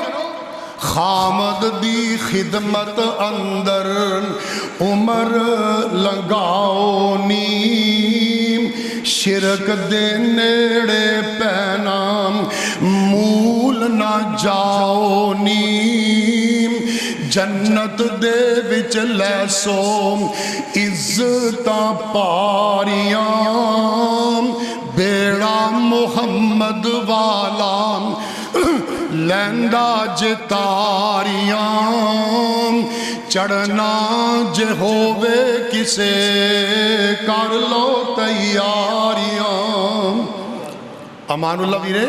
خامد دی خدمت اندر عمر لنگاؤ نیم، شرک دے نیڑے پینام مول نہ جاؤ نیم، جنت دے وچ لیسو عزتاں پاریاں، بیڑا محمد والا لیندا جتاریاں، چڑھنا جے ہووے کسے کر لو تیاریاں۔ امان اللہ ویرے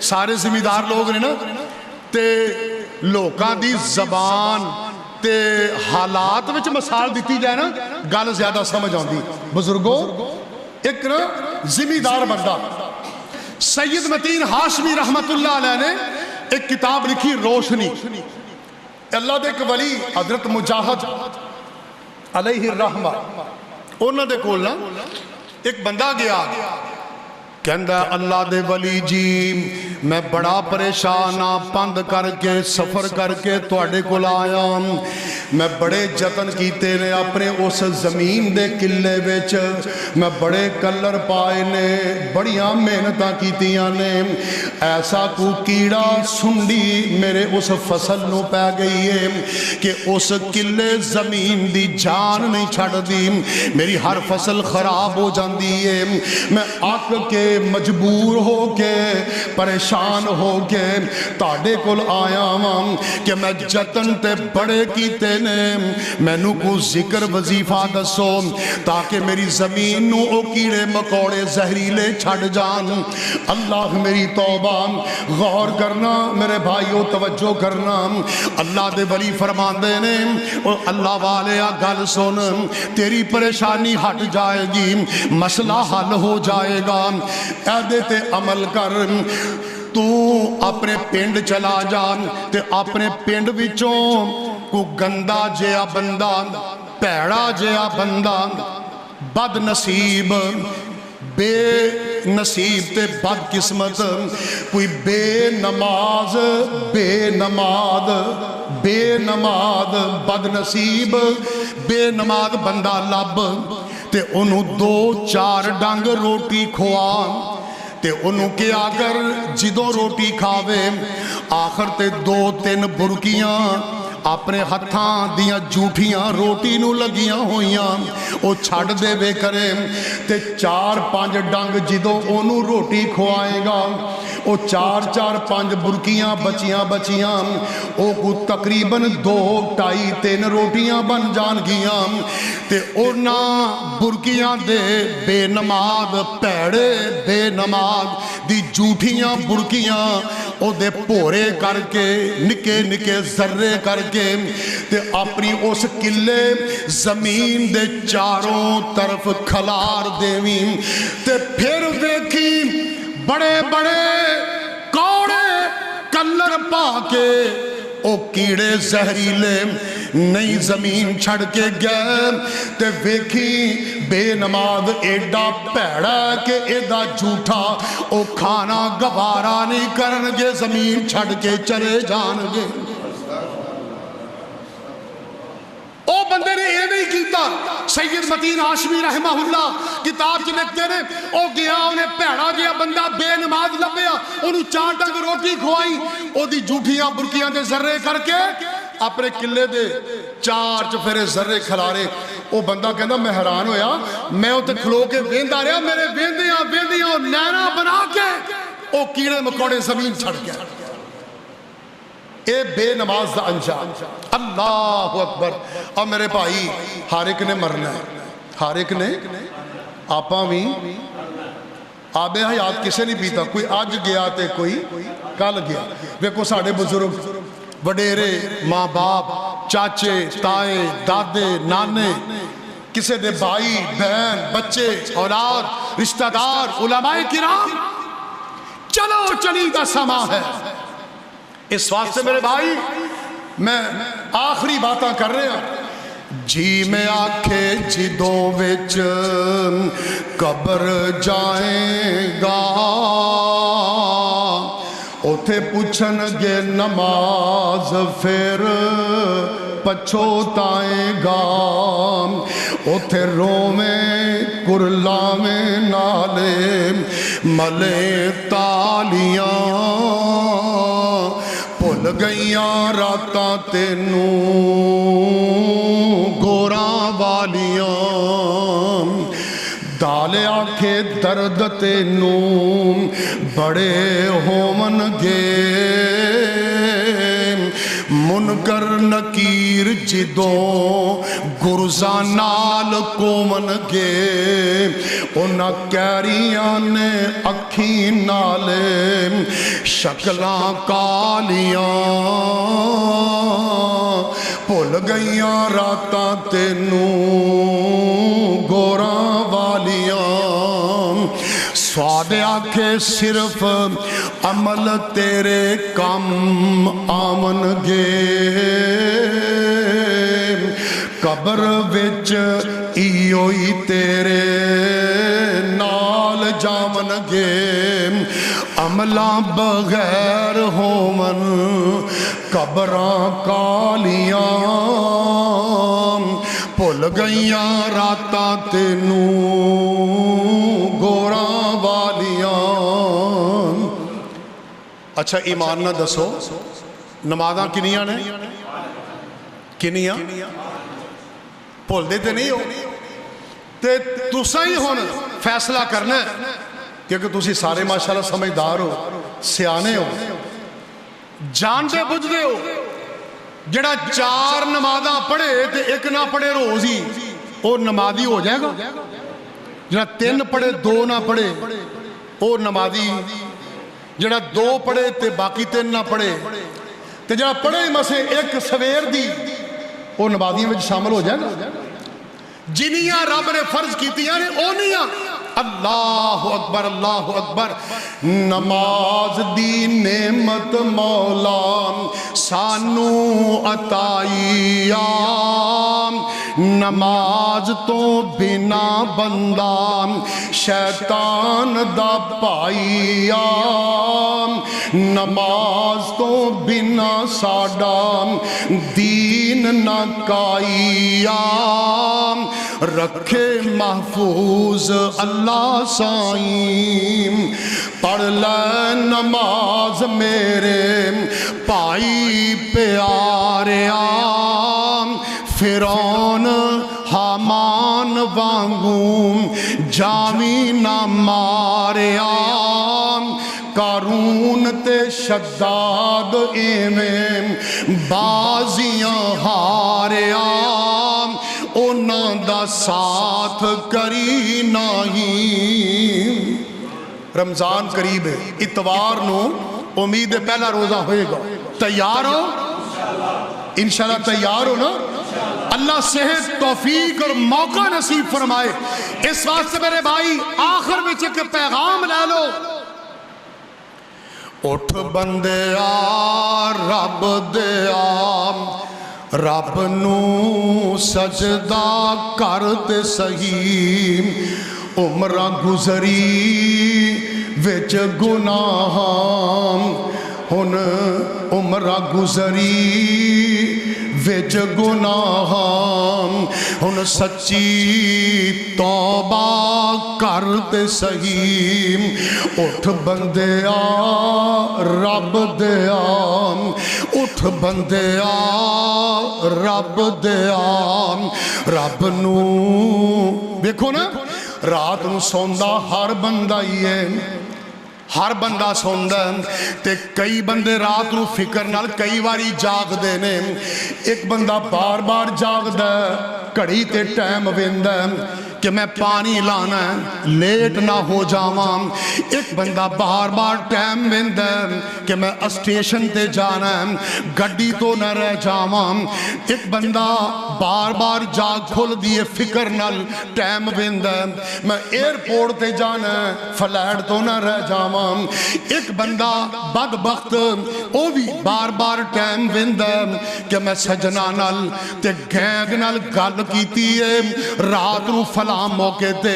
سارے ذمہ دار لوگ نے نا، تے لوکاں دی زبان تے حالات وچ مثال دیتی جائے نا گل زیادہ سمجھ آندی۔ بزرگوں ایک نا ذمہ دار بندہ سید متین ہاشمی رحمت اللہ علیہ نے ایک کتاب لکھی روشنی۔ اللہ دے ایک ولی حضرت مجاہد علیہ الرحمہ، انہوں دے کول نا ایک بندہ گیا، کہندہ اللہ دے ولی جی میں بڑا پریشان ہاں، پند کر کے سفر کر کے تواڈے کول آیا، میں بڑے جتن کیتے نے اپنے اس زمین دے قلعے وچ، میں بڑے کلر پائے نے، بڑیاں محنتاں کیتیاں نے، ایسا کو کیڑا سنڈی میرے اس فصل نو پہ گئی ہے کہ اس قلعے زمین دی جان نہیں چھڑ دی، میری ہر فصل خراب ہو جاندی ہے، میں آک کے مجبور ہو کے پریشان ہو کے تاڑے کل آیا ہوں کہ میں جتن تے بڑے کیتے نے، میں نو کو ذکر وظیفہ دسو تاکہ میری زمین نو او کیڑے مکوڑے زہریلے چھڑ جان۔ اللہ میری توبہ، غور کرنا میرے بھائیو، توجہ کرنا، اللہ دے ولی فرمان دے نے اللہ والے گل سن، تیری پریشانی ہٹ جائے گی، مسئلہ حل ہو جائے گا، اے تے عمل کر۔ تو اپنے پنڈ چلا جان تے اپنے پنڈ وچوں کو گندا جیا بندہ، پیڑا جیا بندہ، بد نصیب، بے نصیب تے بد قسمت، کوئی بے نماز بد نصیب بے نماز بندہ لب تے انہوں 2-4 ڈنگ روٹی کھوا تے انہوں کیا کر جدوں روٹی کھاوے آخر تے 2-3 برکیاں اپنے ہتھاں دیاں جھوٹیاں روٹی نو لگیاں ہویاں او چھڑ دے بے کرے تے 4-5 ڈنگ جدوں انہوں روٹی کھوائے گا او 4-5 برکیاں بچیاں او کو تقریباً 2-2.5-3 روٹیاں بن جان گیاں تے اونا برکیاں دے بے نماز پیڑے بے نماز دی جھوٹیاں برکیاں او دے پورے کر کے نکے نکے ذرے کر کے تے اپنی اس قلعے زمین دے چاروں طرف کھلار دیویں تے پھر دیکھی بڑے بڑے کوڑے کلر پا کے او کیڑے زہریلے نئی زمین چھڑ کے گئے تے ویکھی بے نماز ایڈا پیڑا کہ ایڈا جھوٹا او کھانا گوارا نہیں کرنگے زمین چھڑ کے چلے جانگے۔ او بندے نے یہ نہیں کیتا۔ سید متین ہاشمی رحمہ اللہ کتاب کی لکھتے نے او گیا انہیں پیڑا گیا بندہ بے نماز لبیا انہوں 4 ڈنگ روٹی کھوائی او دی جھوٹیاں برکیاں دے ذرے کر کے اپنے قلعے دے 4 چفیرے ذرے کھلارے۔ او بندہ کہنا میں حیران ہویا میں او تے کھلو کے ویندہ رہا میرے ویندیاں نیرہ بنا کے او کیڑے مکوڑے زمین چھڑ گیا۔ اے بے نماز دا انجام۔ اللہ اکبر۔ اور میرے بھائی ہر ایک نے مرنا ہے، ہر ایک نے آپاں بھی آب حیات کسے نہیں پیتا, کوئی اج گیا تے کوئی کل گیا. ویکھو ساڈے بزرگ وڈیرے, ماں باپ, چاچے تائے دادے نانے, کسے دے بھائی بہن بچے اولاد رشتہ دار علماء کرام, چلو چلی دا سما ہے. اس واسطے میرے بھائی میں آخری باتاں کر رہے ہیں. جی میں آکھے جدوں وچ قبر جائیں گا, اوتھے پوچھن گے نماز پھر پچھوتائیں گا, اوتھے روویں کرلاویں نالے ملے تالیاں, بھل گئیاں راتاں تینوں گوراں والیاں, دال آکھے درد تینوں بڑے ہوون گے, منکر نکیر جدوں گرزاں نال کومن گے, انہاں کیریاں نے اکھیں نالے شکلاں کالیاں, بھل گئیاں راتاں تینوں گوراں والیاں. سواد آکھے صرف عمل تیرے کم آمن گے, قبر وچ ایوئی تیرے نال جاون گے, عملاں بغیر ہومن قبراں کالیاں, بھل گئیاں راتاں تینوں گوراں والیاں. اچھا ایمان نہ دسو نمازاں کنیاں نے, کنیاں بھول دے تے نہیں ہو, تے تساں ہی ہن فیصلہ کرنا ہے, کیونکہ تسی سارے ماشاءاللہ سمجھدار ہو, سیانے ہو, جان دے بجھ دے ہو. جڑا 4 نمازاں پڑھے تے ایک نہ پڑھے روز ہی وہ نمازی ہو جائے گا, جڑا 3 پڑھے 2 نہ پڑھے وہ نمازی, جڑا 2 پڑھے تے باقی 3 نہ پڑھے, تے جڑا پڑھے مسے ایک سویر دی وہ نمازیوں میں شامل ہو جائے گا. جنیاں رب نے فرض کیتیاں نے اونیاں اللہ اکبر اللہ اکبر. نماز دی نعمت مولا سانو عطائی, نماز تو بنا بندہ شیطان دا پائی, نماز تو بنا ساڈا دین نہ کائی, رکھے محفوظ اللہ سائیں. پڑھ لے نماز میرے پائی پیاریا, فرعون حامان وانگوں جاوی نہ ماریا, قارون تے شداد ایویں بازیاں ہاریا, انہاں دا ساتھ کری نہیں. رمضان قریب ہے, اتوار نو امید پہلا روزہ ہوئے گا, تیار ہو انشاءاللہ, تیار ہو نا. اللہ صحت توفیق اور موقع نصیب فرمائے. اس واسطے میرے بھائی آخر میں ایک پیغام لے لو. اٹھ بندیا رب دیا, رب نو سجدہ کرتے صحیح, عمرہ گزری وچ گناہاں, ہن عمرہ گزری وچ گناہاں, ہن سچی توبہ کرتے صحیح. اٹھ بندیا رب دیا, اٹھ بندیا رب دیا, رب نو دیکھو نا رات نو سوندا ہر بندہ ہی ہے, ہر بندہ سوندا ہے, تے کئی بندے رات نو فکر نال کئی واری جاگ دے نے. ایک بندہ بار بار جاگ دا, گھڑی تے ٹائم ویندا ہے کہ میں پانی لانا ہے لیٹ نہ ہو جاواں، ایک بندہ بار بار ٹائم ویندا کہ میں اسٹیشن تے جانا ہے گڈی تو نہ رہ جاواں، ایک بندہ بار بار جاگ کھل دیے فکر نال ٹائم ویندا میں ایئرپورٹ تے جانا ہے فلائٹ تو نہ رہ جاواں، ایک بندہ بدبخت او بھی بار بار ٹائم ویندا کہ میں سجنا نال تے گینگ نال گل کیتی ہے رات نو فلاں موقع تے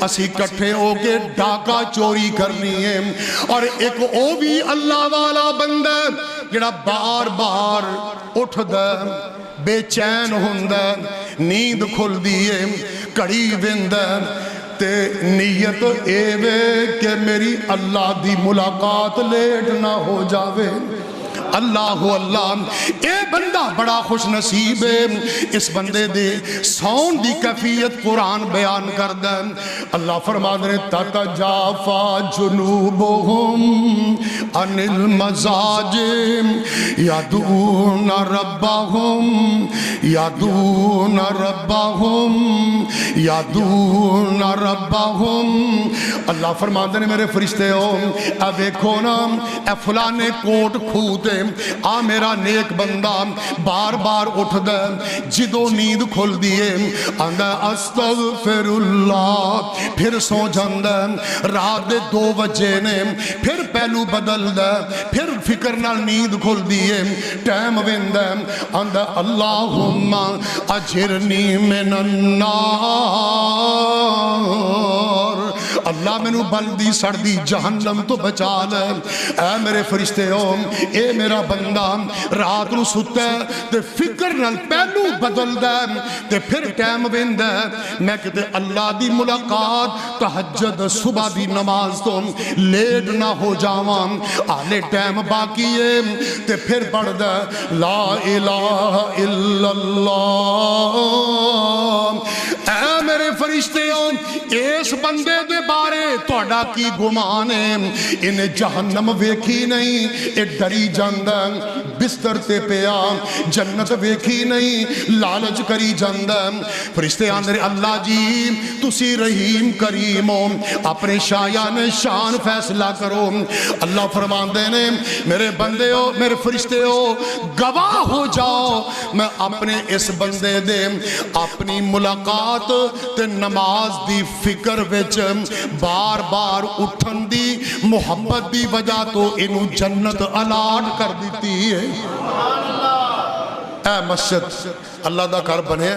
اسی کٹھے ہو کے ڈاکہ چوری کرنی ہے، اور ایک او بھی اللہ والا بندہ جڑا بار بار اٹھدا بے چین ہوندا نیند کھل دیے کڑی ویندا تے نیت اے وے کہ میری اللہ دی ملاقات لیٹ نہ ہو جاوے۔ اللہ اے بندہ بڑا خوش نصیب ہے، اس بندے دے سون دی کیفیت قرآن بیان کردہ۔ اللہ فرما دے تتجافا جنوبہم عن المضاجع یدعون ربہم یدعون ربہم یدعون ربہم۔ اللہ فرما دے میرے فرشتے ہو اے دیکھو نا اے فلانے کوٹ کھوتے آ میرا نیک بندہ بار بار اٹھ دے جدو نیند کھل دیے آندہ استغفر اللہ پھر سو جاندہ رات دے 2 بجے نے پھر پہلو بدل دے پھر فکر نال نیند کھل دیے ٹائم ویندہ آندہ اللہم اجرنی من النار، اللہ میں نو بلدی سردی جہنم تو بچا لے۔ اے میرے فرشتے ہو اے میرا بندہ رات نو ستا ہے تے فکر نال پہلو بدل دے تے پھر ٹائم ویندا میں کہتے اللہ دی ملاقات تہجد صبح دی نماز تو لیٹ نہ ہو جاواں آلے ٹائم باقی ہے تے پھر پڑھ دے لا الہ الا اللہ۔ اے میرے فرشتے ہو اس بندے دے بارے توڑا کی گمان ہے انہیں جہنم ویکھی نہیں اے ڈری جاندہ بستر تے پیا جنت ویکھی نہیں لالچ کری جاندہ۔ فرشتے آندھر اللہ جی تسی رحیم کریم ہو اپنے شایان شان فیصلہ کرو۔ اللہ فرماندے نے میرے بندے ہو میرے فرشتے ہو گواہ ہو جاؤ میں اپنے اس بندے دے اپنی ملاقات تے نماز دی فکر وچ بار بار اٹھن دی محبت دی وجہ تو انہوں جنت الاٹ کر دیتی ہے۔ اے مسجد اللہ دا گھر بنے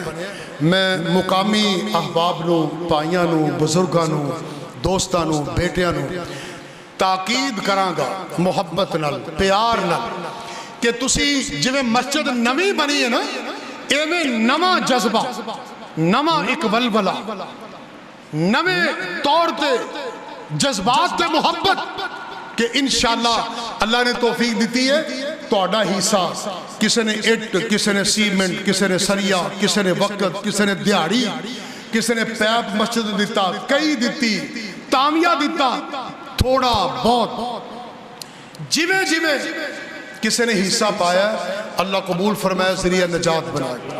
میں مقامی احباب نو پائیاں نو بزرگاں نو دوستاں نو بیٹیاں نو تاکید کراں گا محبت نال پیار نال کہ تسی جویں مسجد نویں بنی ہے نا ایویں نواں جذبہ نواں ایک ولولہ نویں طور تے جذبات تے محبت کہ انشاءاللہ اللہ نے توفیق دیتی ہے توڑا حصہ کسی نے اٹ کسی نے سیمنٹ کسی نے سریا کسی نے وقت کسی نے دیاری کسی نے پیپ مسجد دیتا کئی دیتی تامیہ دیتا تھوڑا بہت جویں جویں کسی نے حصہ پایا اللہ قبول فرمائے ذریعہ نجات بنائے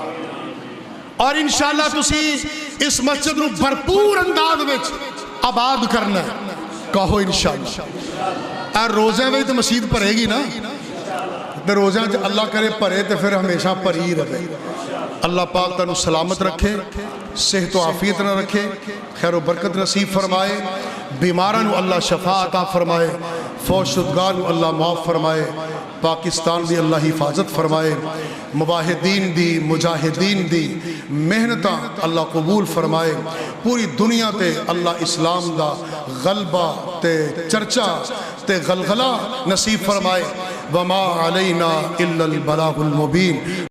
اور انشاءاللہ تسی اس مسجد نو بھرپور انداز وچ آباد کرنا ہے کہو انشاءاللہ۔ اے روزے میں تو مسجد پڑھے گی نا تے روزے میں اللہ کرے پڑھے تے پھر ہمیشہ پڑھی رہے۔ اللہ پاک تنو سلامت رکھے صحت و عافیت نہ رکھے خیر و برکت نصیب فرمائے بیمارانو اللہ شفا عطا فرمائے فوت شدگانو اللہ معاف فرمائے پاکستان دی اللہ حفاظت فرمائے مباہدین دی مجاہدین دی محنتاں اللہ قبول فرمائے پوری دنیا تے اللہ اسلام دا غلبہ تے چرچا تے غلغلہ نصیب فرمائے وما علینا الا البلاغ المبین۔